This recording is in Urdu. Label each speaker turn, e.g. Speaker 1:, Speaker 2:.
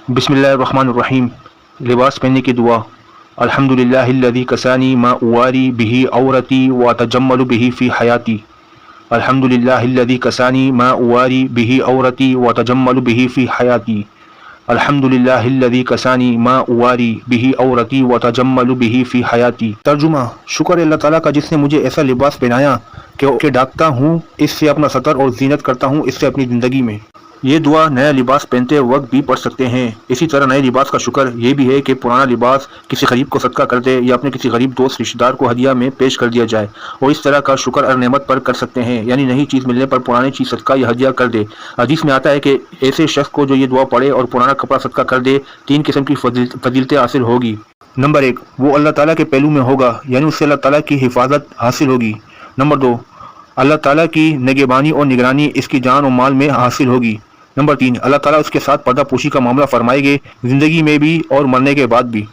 Speaker 1: بسم اللہ الرحمن الرحیم۔ لباس پہننے کی دعا۔ الحمدللہ الذی کسانی ما اواری بہ عورتی واتجمل بہ فی حیاتی۔ الحمدللہ الذی کسانی ما اواری بہ عورتی واتجمل بہ فی حیاتی۔ الحمدللہ الذی کسانی ما اواری بہ عورتی واتجمل بہ فی حیاتی۔ ترجمہ: شکر اللہ تعالیٰ کا جس نے مجھے ایسا لباس پہنایا کہ ڈھانپتا ہوں اس سے اپنا سطر اور زینت کرتا ہوں اس سے اپنی زندگی میں۔ یہ دعا نیا لباس پہنتے وقت بھی پڑھ سکتے ہیں۔ اسی طرح نئے لباس کا شکر یہ بھی ہے کہ پرانا لباس کسی غریب کو صدقہ کر دے یا اپنے کسی غریب دوست رشتہ دار کو ہدیہ میں پیش کر دیا جائے، اور اس طرح کا شکر اور نعمت پر کر سکتے ہیں، یعنی نئی چیز ملنے پر پرانی چیز صدقہ یا ہدیہ کر دے۔ حدیث میں آتا ہے کہ ایسے شخص کو جو یہ دعا پڑھے اور پرانا کپڑا صدقہ کر دے 3 قسم کی فضیلتیں حاصل ہوگی۔ نمبر 1، وہ اللہ تعالیٰ کے پہلو میں ہوگا، یعنی اس سے اللہ تعالیٰ کی حفاظت حاصل ہوگی۔ نمبر 2، اللہ تعالیٰ کی نگہبانی اور نگرانی اس کی جان و مال میں حاصل ہوگی۔ نمبر 3، اللہ تعالیٰ اس کے ساتھ پردہ پوشی کا معاملہ فرمائے گے، زندگی میں بھی اور مرنے کے بعد بھی۔